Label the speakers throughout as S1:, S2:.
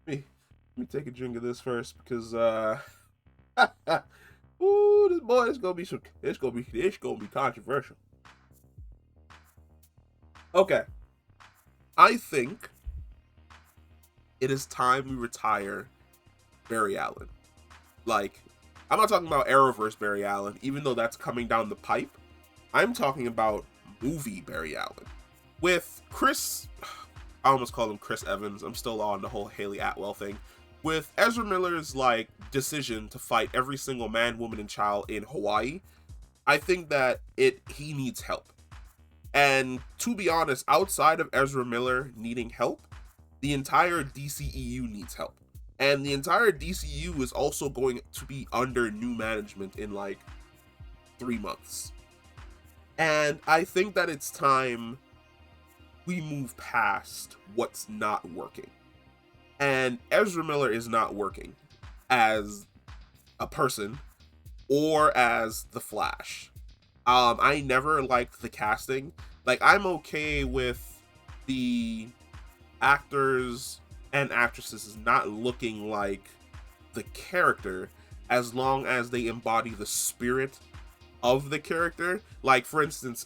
S1: let me take a drink of this first because ooh, this boy, it's gonna be controversial. Okay, I think it is time we retire Barry Allen. Like, I'm not talking about Arrowverse Barry Allen, even though that's coming down the pipe. I'm talking about movie Barry Allen with Chris. I almost call him Chris Evans. I'm still on the whole Haley Atwell thing. With Ezra Miller's like decision to fight every single man, woman, and child in Hawaii, I think that he needs help. And to be honest, outside of Ezra Miller needing help, the entire DCEU needs help. And the entire DCEU is also going to be under new management in like 3 months. And I think that it's time we move past what's not working. And Ezra Miller is not working as a person or as the Flash. I never liked the casting. Like, I'm okay with the actors and actresses not looking like the character as long as they embody the spirit of the character. Like, for instance,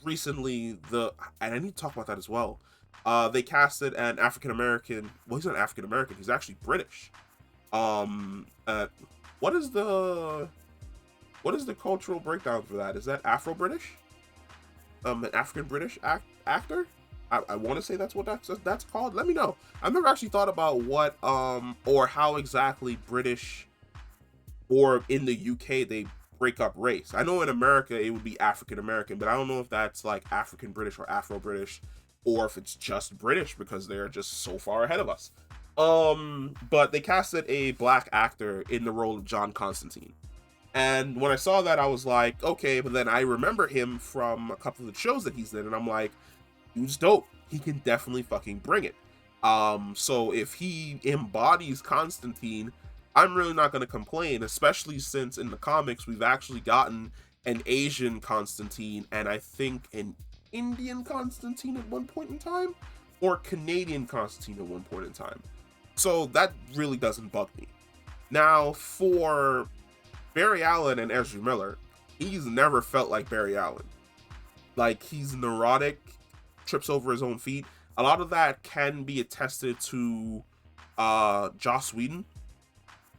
S1: recently and I need to talk about that as well. They casted an African American. Well, he's not African American. He's actually British. Um, uh, what is the cultural breakdown for that? Is that Afro British? An African British actor. I want to say that's what that's called. Let me know. I've never actually thought about what or how exactly British or in the UK they break up race. I know in America it would be African American, but I don't know if that's like African British or Afro British, or if it's just British because they're just so far ahead of us. But they casted a black actor in the role of John Constantine. And when I saw that, I was like, okay, but then I remember him from a couple of the shows that he's in, and I'm like, dude's dope. He can definitely fucking bring it. So if he embodies Constantine, I'm really not going to complain, especially since in the comics we've actually gotten an Asian Constantine and I think an Indian Constantine at one point in time, or Canadian Constantine at one point in time. So that really doesn't bug me. Now, for Barry Allen and Ezra Miller, he's never felt like Barry Allen. Like, he's neurotic, trips over his own feet. A lot of that can be attested to Joss Whedon,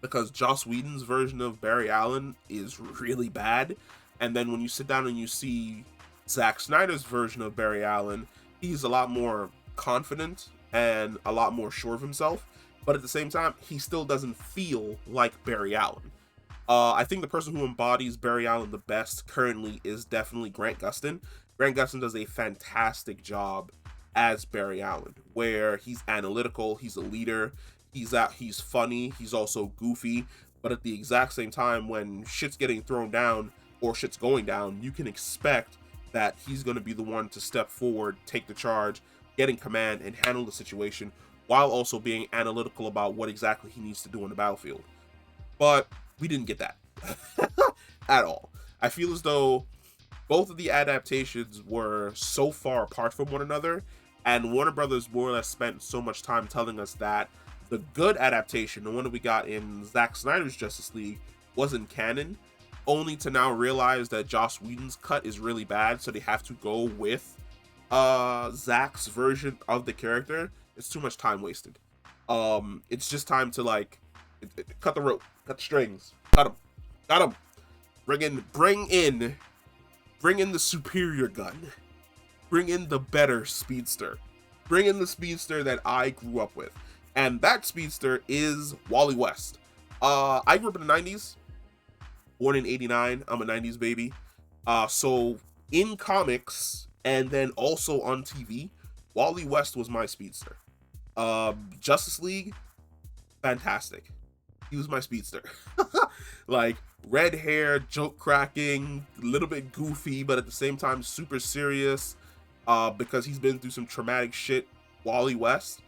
S1: because Joss Whedon's version of Barry Allen is really bad. And then when you sit down and you see Zack Snyder's version of Barry Allen, he's a lot more confident and a lot more sure of himself. But at the same time, he still doesn't feel like Barry Allen. I think the person who embodies Barry Allen the best currently is definitely Grant Gustin. Grant Gustin does a fantastic job as Barry Allen, where he's analytical, he's a leader, he's funny, he's also goofy, but at the exact same time, when shit's getting thrown down or shit's going down, you can expect that he's going to be the one to step forward, take the charge, get in command, and handle the situation, while also being analytical about what exactly he needs to do on the battlefield. But we didn't get that at all. I feel as though both of the adaptations were so far apart from one another, and Warner Brothers more or less spent so much time telling us that the good adaptation, the one that we got in Zack Snyder's Justice League, wasn't canon, only to now realize that Joss Whedon's cut is really bad, so they have to go with Zack's version of the character. It's too much time wasted. It's just time to like cut the rope, cut the strings, cut them, got them. Bring in the superior gun. Bring in the better speedster. Bring in the speedster that I grew up with. And that speedster is Wally West. I grew up in the 90s, born in 89. I'm a 90s baby. So in comics and then also on TV, Wally West was my speedster. Justice League, fantastic. He was my speedster. Like, red hair, joke cracking, a little bit goofy, but at the same time super serious, because he's been through some traumatic shit. Wally West,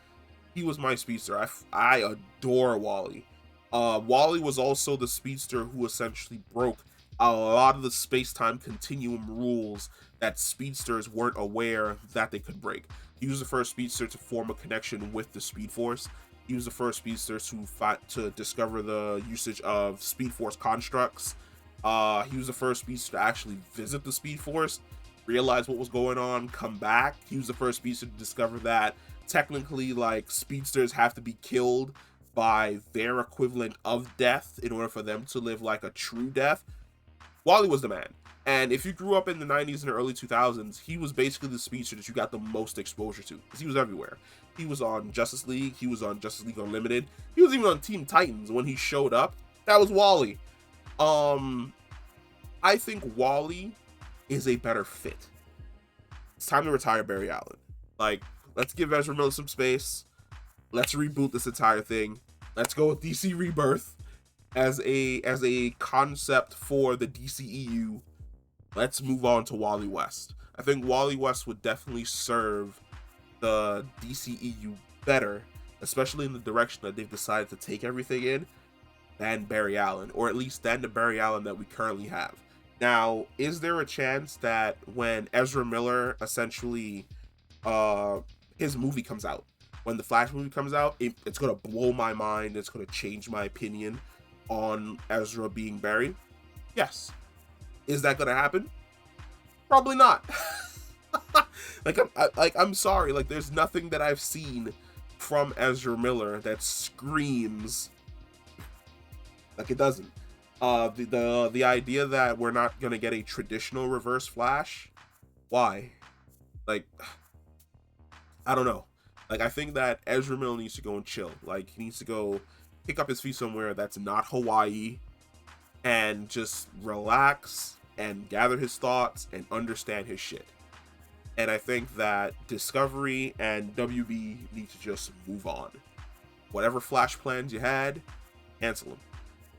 S1: he was my speedster. I adore Wally. Wally was also the speedster who essentially broke a lot of the space-time continuum rules that speedsters weren't aware that they could break. He was the first speedster to form a connection with the Speed Force. He was the first speedster to discover the usage of Speed Force constructs. He was the first speedster to actually visit the Speed Force, realize what was going on, come back. He was the first speedster to discover that technically, like, speedsters have to be killed by their equivalent of death in order for them to live like a true death. Wally was the man. And if you grew up in the 90s and the early 2000s, he was basically the speedster that you got the most exposure to, because he was everywhere. He was on Justice League. He was on Justice League Unlimited. He was even on Teen Titans when he showed up. That was Wally. I think Wally is a better fit. It's time to retire Barry Allen. Like, let's give Ezra Miller some space. Let's reboot this entire thing. Let's go with DC Rebirth as a concept for the DCEU. Let's move on to Wally West. I think Wally West would definitely serve the DCEU better, especially in the direction that they've decided to take everything in, than Barry Allen, or at least than the Barry Allen that we currently have. Now, is there a chance that when Ezra Miller essentially, his movie comes out, when the Flash movie comes out, it's going to blow my mind, it's going to change my opinion on Ezra being Barry? Yes. Is that going to happen? Probably not. I'm sorry, like, there's nothing that I've seen from Ezra Miller that screams like it doesn't. The idea that we're not gonna get a traditional Reverse Flash, why? Like, I don't know. Like, I think that Ezra Miller needs to go and chill. Like, he needs to go pick up his feet somewhere that's not Hawaii and just relax and gather his thoughts and understand his shit. And I think that Discovery and WB need to just move on. Whatever Flash plans you had, cancel them.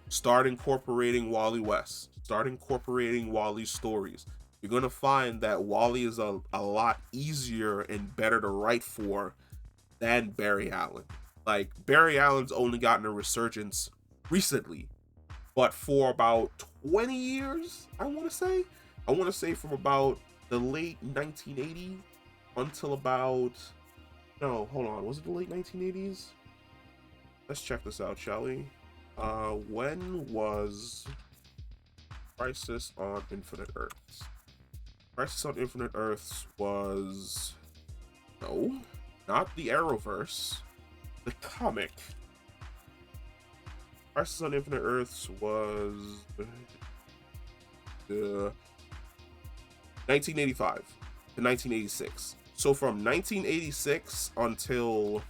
S1: Start incorporating Wally West. Start incorporating Wally's stories. You're going to find that Wally is a lot easier and better to write for than Barry Allen. Like, Barry Allen's only gotten a resurgence recently, but for about 20 years, I want to say from about the late 1980s until about, no, hold on, was it the late 1980s? Let's check this out, shall we? When was Crisis on Infinite Earths? Crisis on Infinite Earths was, no, not the Arrowverse, the comic. Crisis on Infinite Earths was 1985 to 1986. So from 1986 until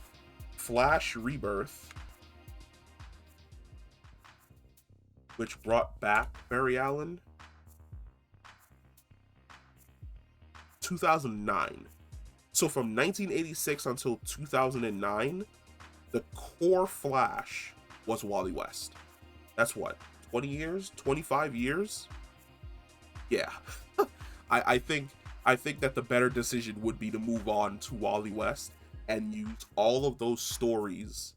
S1: Flash Rebirth, which brought back Barry Allen, 2009. So from 1986 until 2009, the core Flash was Wally West. That's what, 20 years, 25 years? Yeah. I think that the better decision would be to move on to Wally West and use all of those stories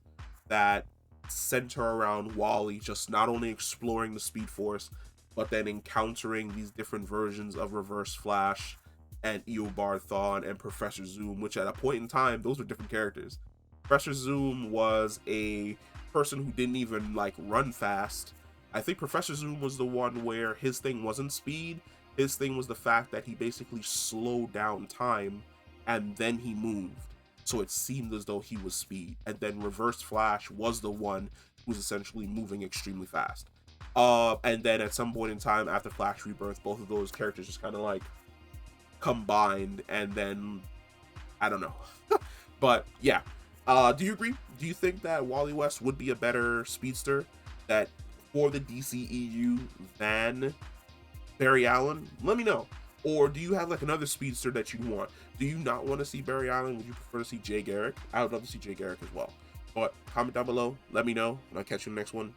S1: that center around Wally just not only exploring the Speed Force, but then encountering these different versions of Reverse Flash and Eobard Thawne and Professor Zoom, which at a point in time, those were different characters. Professor Zoom was a person who didn't even, like, run fast. I think Professor Zoom was the one where his thing wasn't speed. His thing was the fact that he basically slowed down time and then he moved. So it seemed as though he was speed. And then Reverse Flash was the one who was essentially moving extremely fast. And then at some point in time after Flash Rebirth, both of those characters just kind of like combined, and then I don't know. But yeah. Do you agree? Do you think that Wally West would be a better speedster that for the DCEU than Barry Allen? Let me know. Or do you have like another speedster that you want? Do you not want to see Barry Allen? Would you prefer to see Jay Garrick? I would love to see Jay Garrick as well. But comment down below. Let me know. And I'll catch you in the next one.